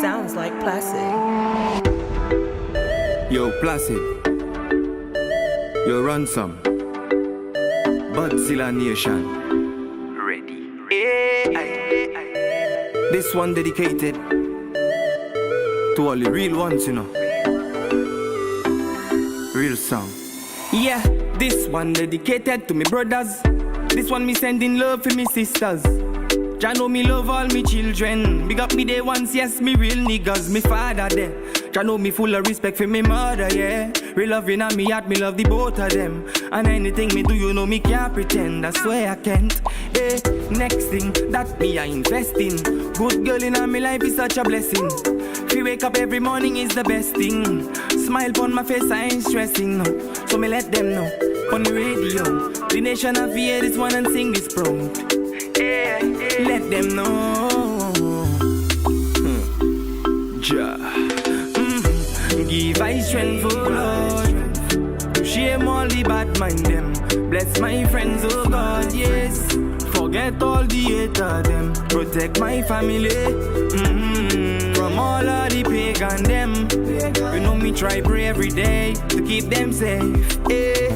Sounds like Placid. Yo, Placid. Yo, Ransom. Budzilla Nation. Ready. This one dedicated to all the real ones, you know. Real song. Yeah, this one dedicated to me brothers. This one me sending love for me sisters. Jah know me love all me children. Big up me day once, yes, me real niggas, me father there. Jah know me full of respect for me mother, yeah. Real loving on me heart, me love the both of them. And anything me do, you know me can't pretend. I swear I can't. Hey, next thing that me I invest in. Good girl in my life is such a blessing. If you wake up every morning is the best thing. Smile on my face, I ain't stressing no. So me let them know on the radio. The nation of VeayGel this one and sing this proud. Let them know. Jah. Give I strength, oh Lord. To shame all the bad mind them. Bless my friends, oh God, yes. Forget all the hate of them. Protect my family. From all of the pagan them. You know me try pray every day to keep them safe. Eh.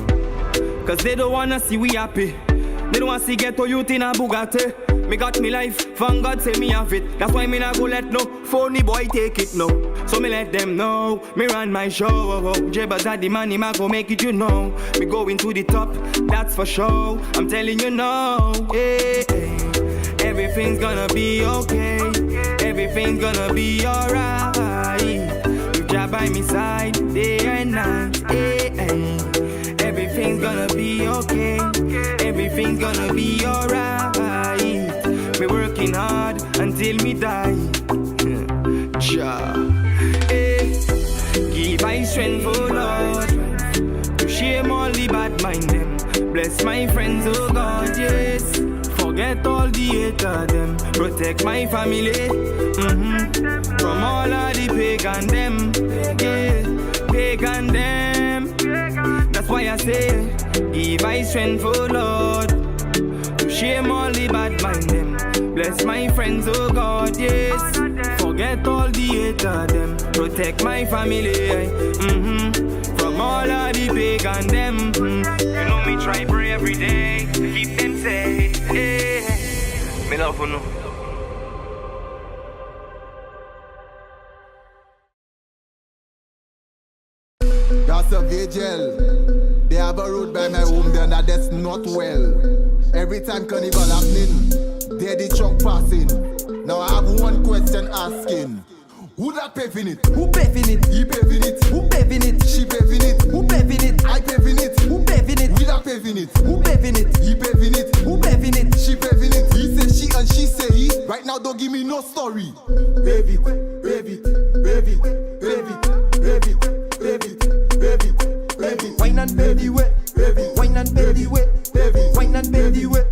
Cause they don't wanna see we happy. They don't wanna see ghetto youth in a Bugatti. Me got me life, from God say me have it. That's why me not go let no phony boy take it no. So me let them know, me run my show. Jebba's at the money, ma go make it, you know. Me going to the top, that's for sure. I'm telling you no, hey, hey. Everything's gonna be okay. Everything's gonna be alright. With Jah by me side, day and night, hey, hey. Everything's gonna be okay. Everything's gonna be alright. Me working hard until me die. Jah, hey. Give I strength, oh Lord. To shame all the bad mind them. Bless my friends, oh God, yes. Forget all the hate of them. Protect my family. From all of the pagan them. Yeah, pagan them. That's why I say, give I strength, oh Lord. To shame all the bad mind them. Bless my friends, oh God, yes. Forget all the hate of them. Protect my family. From all of the pagan them. You know me try pray every day to keep them safe. Hey. Me love you know. That's a VeayGel. They have a road by my home there that's not well. Every time carnival happening, they the truck passing. Now I have one question asking. Who that paving it? Who paving it? He paving it. Who paving it? She paving it. Who paving it? I paving it. Who paving it? We that paving it. Who paving it? He paving it. Who paving it? She paving it. He say she and she say he. Right now don't give me no story. Pave it, pave it, pave it, pave it, pave it, pave it, pave it, pave it. Wine and baby way. Pave it. Wine and baby way. Pave it. Wine and baby way.